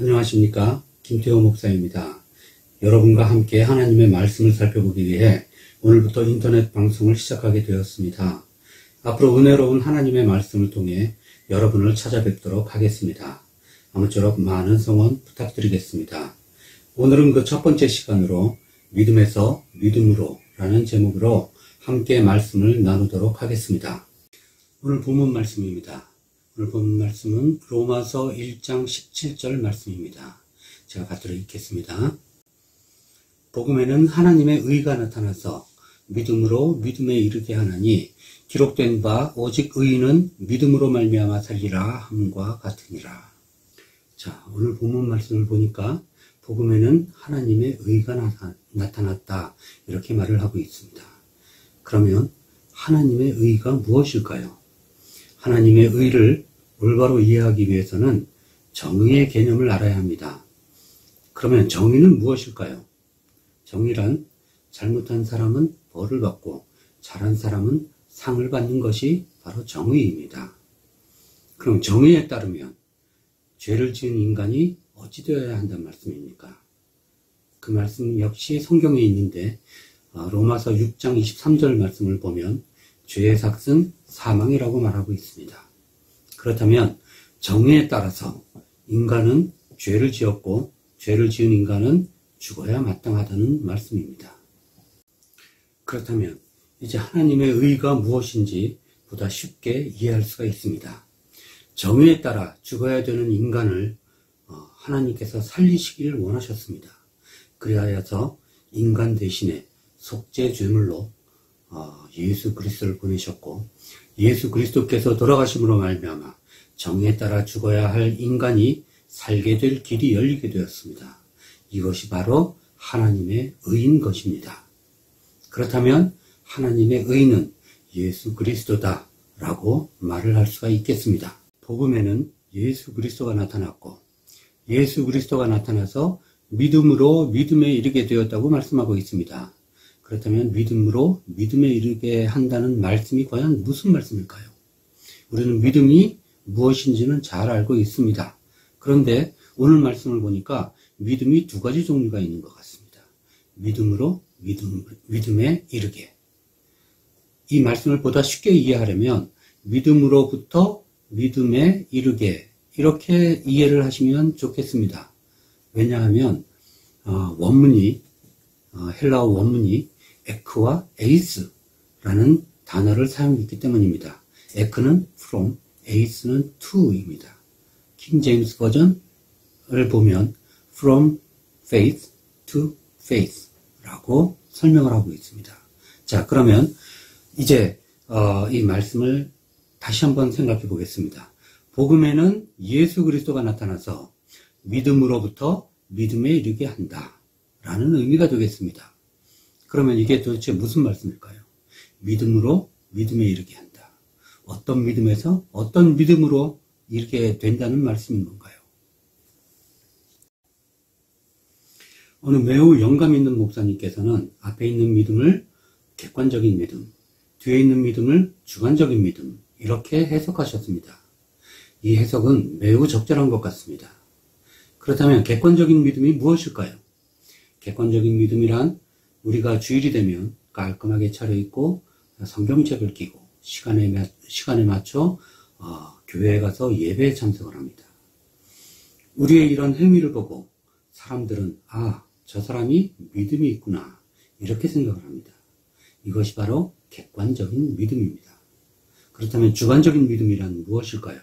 안녕하십니까, 김태호 목사입니다. 여러분과 함께 하나님의 말씀을 살펴보기 위해 오늘부터 인터넷 방송을 시작하게 되었습니다. 앞으로 은혜로운 하나님의 말씀을 통해 여러분을 찾아뵙도록 하겠습니다. 아무쪼록 많은 성원 부탁드리겠습니다. 오늘은 그 첫 번째 시간으로 믿음에서 믿음으로 라는 제목으로 함께 말씀을 나누도록 하겠습니다. 오늘 본문 말씀입니다. 오늘 본 말씀은 로마서 1장 17절 말씀입니다. 제가 받들어 읽겠습니다. 복음에는 하나님의 의가 나타나서 믿음으로 믿음에 이르게 하나니 기록된 바 오직 의인은 믿음으로 말미암아 살리라 함과 같으니라. 자, 오늘 본문 말씀을 보니까 복음에는 하나님의 의가 나타났다 이렇게 말을 하고 있습니다. 그러면 하나님의 의가 무엇일까요? 하나님의 의를 올바로 이해하기 위해서는 정의의 개념을 알아야 합니다. 그러면 정의는 무엇일까요? 정의란 잘못한 사람은 벌을 받고 잘한 사람은 상을 받는 것이 바로 정의입니다. 그럼 정의에 따르면 죄를 지은 인간이 어찌 되어야 한다는 말씀입니까? 그 말씀 역시 성경에 있는데 로마서 6장 23절 말씀을 보면 죄의 삭은 사망이라고 말하고 있습니다. 그렇다면 정의에 따라서 인간은 죄를 지었고 죄를 지은 인간은 죽어야 마땅하다는 말씀입니다. 그렇다면 이제 하나님의 의가 무엇인지 보다 쉽게 이해할 수가 있습니다. 정의에 따라 죽어야 되는 인간을 하나님께서 살리시기를 원하셨습니다. 그리하여서 인간 대신에 속죄 제물로 예수 그리스도를 보내셨고 예수 그리스도께서 돌아가심으로 말미암아 정의에 따라 죽어야 할 인간이 살게 될 길이 열리게 되었습니다. 이것이 바로 하나님의 의인 것입니다. 그렇다면 하나님의 의는 예수 그리스도다 라고 말을 할 수가 있겠습니다. 복음에는 예수 그리스도가 나타났고 예수 그리스도가 나타나서 믿음으로 믿음에 이르게 되었다고 말씀하고 있습니다. 그렇다면 믿음으로 믿음에 이르게 한다는 말씀이 과연 무슨 말씀일까요? 우리는 믿음이 무엇인지는 잘 알고 있습니다. 그런데 오늘 말씀을 보니까 믿음이 두 가지 종류가 있는 것 같습니다. 믿음으로 믿음에 이르게. 이 말씀을 보다 쉽게 이해하려면 믿음으로부터 믿음에 이르게 이렇게 이해를 하시면 좋겠습니다. 왜냐하면 원문이 헬라어 원문이 에크와 에이스라는 단어를 사용했기 때문입니다. 에크는 from, 에이스는 to입니다. 킹 제임스 버전을 보면 from faith to faith라고 설명을 하고 있습니다. 자, 그러면 이제 이 말씀을 다시 한번 생각해 보겠습니다. 복음에는 예수 그리스도가 나타나서 믿음으로부터 믿음에 이르게 한다 라는 의미가 되겠습니다. 그러면 이게 도대체 무슨 말씀일까요? 믿음으로 믿음에 이르게 한다. 어떤 믿음에서 어떤 믿음으로 이르게 된다는 말씀인 건가요? 어느 매우 영감 있는 목사님께서는 앞에 있는 믿음을 객관적인 믿음, 뒤에 있는 믿음을 주관적인 믿음 이렇게 해석하셨습니다. 이 해석은 매우 적절한 것 같습니다. 그렇다면 객관적인 믿음이 무엇일까요? 객관적인 믿음이란 우리가 주일이 되면 깔끔하게 차려입고 성경책을 끼고 시간에 맞춰 교회에 가서 예배에 참석을 합니다. 우리의 이런 행위를 보고 사람들은 저 사람이 믿음이 있구나 이렇게 생각을 합니다. 이것이 바로 객관적인 믿음입니다. 그렇다면 주관적인 믿음이란 무엇일까요?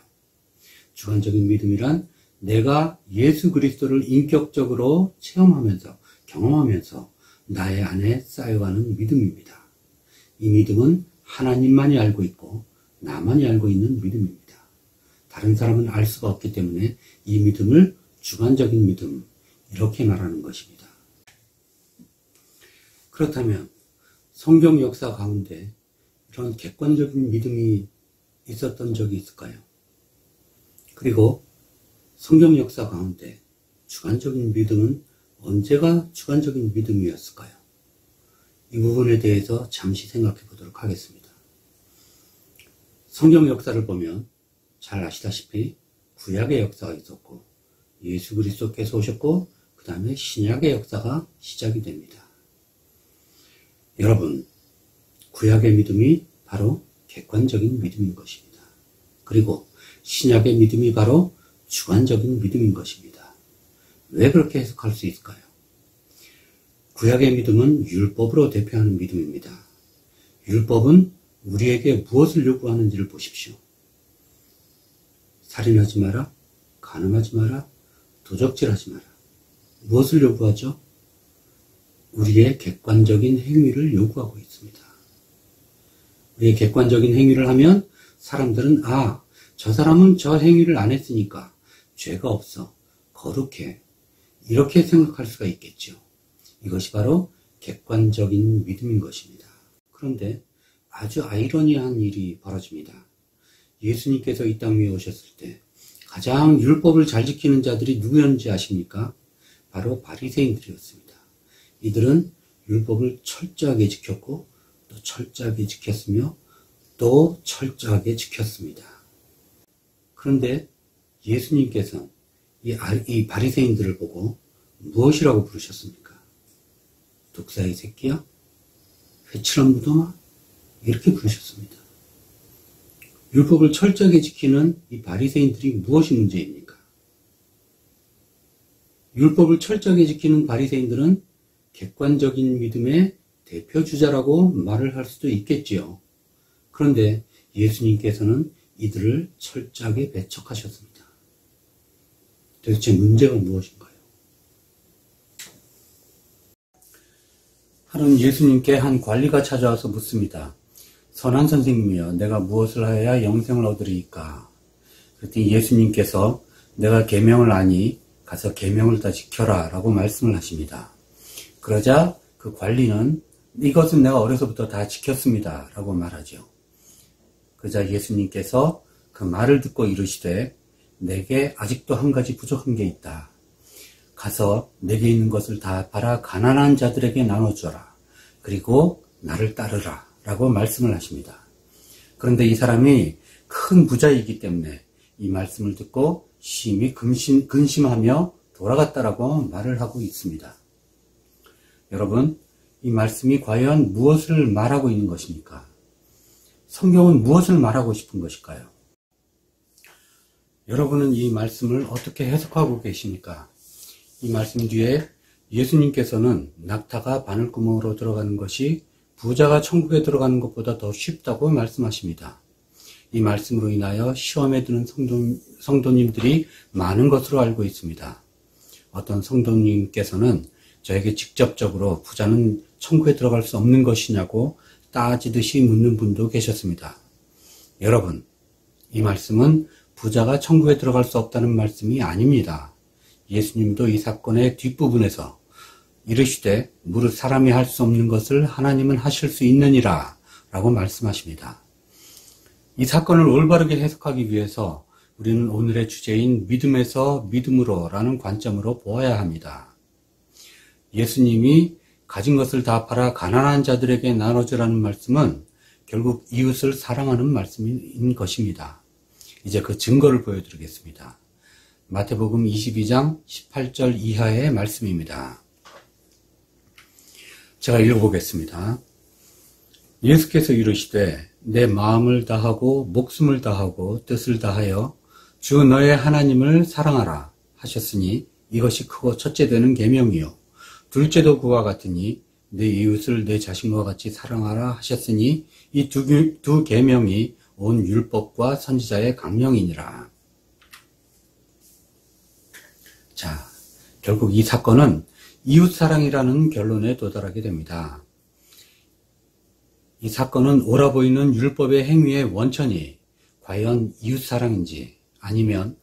주관적인 믿음이란 내가 예수 그리스도를 인격적으로 체험하면서 경험하면서 나의 안에 쌓여가는 믿음입니다. 이 믿음은 하나님만이 알고 있고 나만이 알고 있는 믿음입니다. 다른 사람은 알 수가 없기 때문에 이 믿음을 주관적인 믿음 이렇게 말하는 것입니다. 그렇다면 성경 역사 가운데 이런 객관적인 믿음이 있었던 적이 있을까요? 그리고 성경 역사 가운데 주관적인 믿음은 언제가 주관적인 믿음이었을까요? 이 부분에 대해서 잠시 생각해 보도록 하겠습니다. 성경 역사를 보면 잘 아시다시피 구약의 역사가 있었고 예수 그리스도께서 오셨고 그 다음에 신약의 역사가 시작이 됩니다. 여러분, 구약의 믿음이 바로 객관적인 믿음인 것입니다. 그리고 신약의 믿음이 바로 주관적인 믿음인 것입니다. 왜 그렇게 해석할 수 있을까요? 구약의 믿음은 율법으로 대표하는 믿음입니다. 율법은 우리에게 무엇을 요구하는지를 보십시오. 살인하지 마라, 간음하지 마라, 도적질하지 마라. 무엇을 요구하죠? 우리의 객관적인 행위를 요구하고 있습니다. 우리의 객관적인 행위를 하면 사람들은 저 사람은 저 행위를 안 했으니까 죄가 없어, 거룩해, 이렇게 생각할 수가 있겠죠. 이것이 바로 객관적인 믿음인 것입니다. 그런데 아주 아이러니한 일이 벌어집니다. 예수님께서 이 땅 위에 오셨을 때 가장 율법을 잘 지키는 자들이 누구였는지 아십니까? 바로 바리새인들이었습니다. 이들은 율법을 철저하게 지켰고 또 철저하게 지켰으며 또 철저하게 지켰습니다. 그런데 예수님께서는 이 바리새인들을 보고 무엇이라고 부르셨습니까? 독사의 새끼야? 회칠한 무덤아? 이렇게 부르셨습니다. 율법을 철저하게 지키는 이 바리새인들이 무엇이 문제입니까? 율법을 철저하게 지키는 바리새인들은 객관적인 믿음의 대표주자라고 말을 할 수도 있겠지요. 그런데 예수님께서는 이들을 철저하게 배척하셨습니다. 도대체 문제가 무엇인가요? 하루는 예수님께 한 관리가 찾아와서 묻습니다. 선한 선생님이여, 내가 무엇을 하여야 영생을 얻으리이까? 그랬더니 예수님께서 내가 계명을 아니 가서 계명을 다 지켜라 라고 말씀을 하십니다. 그러자 그 관리는 이것은 내가 어려서부터 다 지켰습니다 라고 말하죠. 그러자 예수님께서 그 말을 듣고 이르시되 내게 아직도 한 가지 부족한 게 있다. 가서 내게 있는 것을 다 팔아 가난한 자들에게 나눠줘라. 그리고 나를 따르라 라고 말씀을 하십니다. 그런데 이 사람이 큰 부자이기 때문에 이 말씀을 듣고 심히 근심하며 돌아갔다라고 말을 하고 있습니다. 여러분, 이 말씀이 과연 무엇을 말하고 있는 것입니까? 성경은 무엇을 말하고 싶은 것일까요? 여러분은 이 말씀을 어떻게 해석하고 계십니까? 이 말씀 뒤에 예수님께서는 낙타가 바늘구멍으로 들어가는 것이 부자가 천국에 들어가는 것보다 더 쉽다고 말씀하십니다. 이 말씀으로 인하여 시험에 드는 성도님들이 많은 것으로 알고 있습니다. 어떤 성도님께서는 저에게 직접적으로 부자는 천국에 들어갈 수 없는 것이냐고 따지듯이 묻는 분도 계셨습니다. 여러분, 이 말씀은 부자가 천국에 들어갈 수 없다는 말씀이 아닙니다. 예수님도 이 사건의 뒷부분에서 이르시되 무릇 사람이 할 수 없는 것을 하나님은 하실 수 있느니라 라고 말씀하십니다. 이 사건을 올바르게 해석하기 위해서 우리는 오늘의 주제인 믿음에서 믿음으로 라는 관점으로 보아야 합니다. 예수님이 가진 것을 다 팔아 가난한 자들에게 나눠주라는 말씀은 결국 이웃을 사랑하는 말씀인 것입니다. 이제 그 증거를 보여드리겠습니다. 마태복음 22장 18절 이하의 말씀입니다. 제가 읽어보겠습니다. 예수께서 이르시되 내 마음을 다하고 목숨을 다하고 뜻을 다하여 주 너의 하나님을 사랑하라 하셨으니 이것이 크고 첫째 되는 계명이요 둘째도 그와 같으니 내 이웃을 내 자신과 같이 사랑하라 하셨으니 이 두 계명이 온 율법과 선지자의 강령이니라. 자, 결국 이 사건은 이웃사랑이라는 결론에 도달하게 됩니다. 이 사건은 옳아 보이는 율법의 행위의 원천이 과연 이웃사랑인지 아니면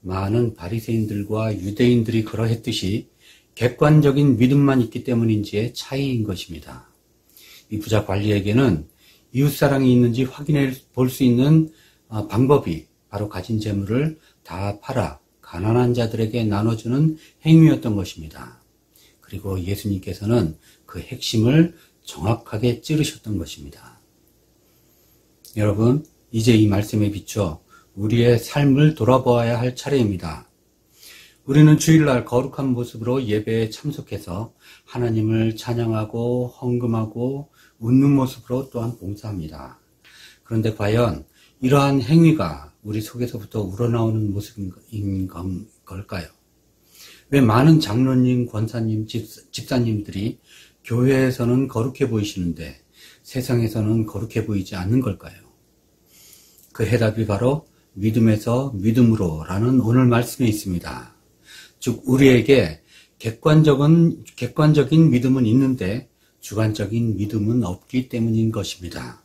많은 바리새인들과 유대인들이 그러했듯이 객관적인 믿음만 있기 때문인지의 차이인 것입니다. 이 부자 관리에게는 이웃사랑이 있는지 확인해 볼 수 있는 방법이 바로 가진 재물을 다 팔아 가난한 자들에게 나눠주는 행위였던 것입니다. 그리고 예수님께서는 그 핵심을 정확하게 찌르셨던 것입니다. 여러분, 이제 이 말씀에 비춰 우리의 삶을 돌아보아야 할 차례입니다. 우리는 주일날 거룩한 모습으로 예배에 참석해서 하나님을 찬양하고 헌금하고 웃는 모습으로 또한 봉사합니다. 그런데 과연 이러한 행위가 우리 속에서부터 우러나오는 모습인 걸까요? 왜 많은 장로님, 권사님, 집사님들이 교회에서는 거룩해 보이시는데 세상에서는 거룩해 보이지 않는 걸까요? 그 해답이 바로 믿음에서 믿음으로 라는 오늘 말씀에 있습니다. 즉 우리에게 객관적인 믿음은 있는데 주관적인 믿음은 없기 때문인 것입니다.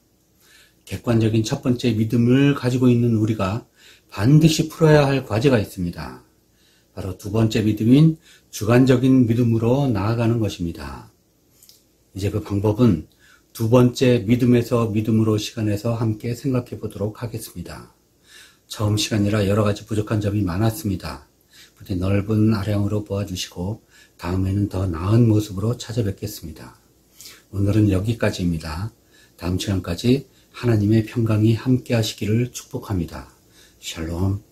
객관적인 첫 번째 믿음을 가지고 있는 우리가 반드시 풀어야 할 과제가 있습니다. 바로 두 번째 믿음인 주관적인 믿음으로 나아가는 것입니다. 이제 그 방법은 두 번째 믿음에서 믿음으로 시간에서 함께 생각해 보도록 하겠습니다. 처음 시간이라 여러 가지 부족한 점이 많았습니다. 부디 넓은 아량으로 보아주시고 다음에는 더 나은 모습으로 찾아뵙겠습니다. 오늘은 여기까지입니다. 다음 시간까지 하나님의 평강이 함께 하시기를 축복합니다. 샬롬.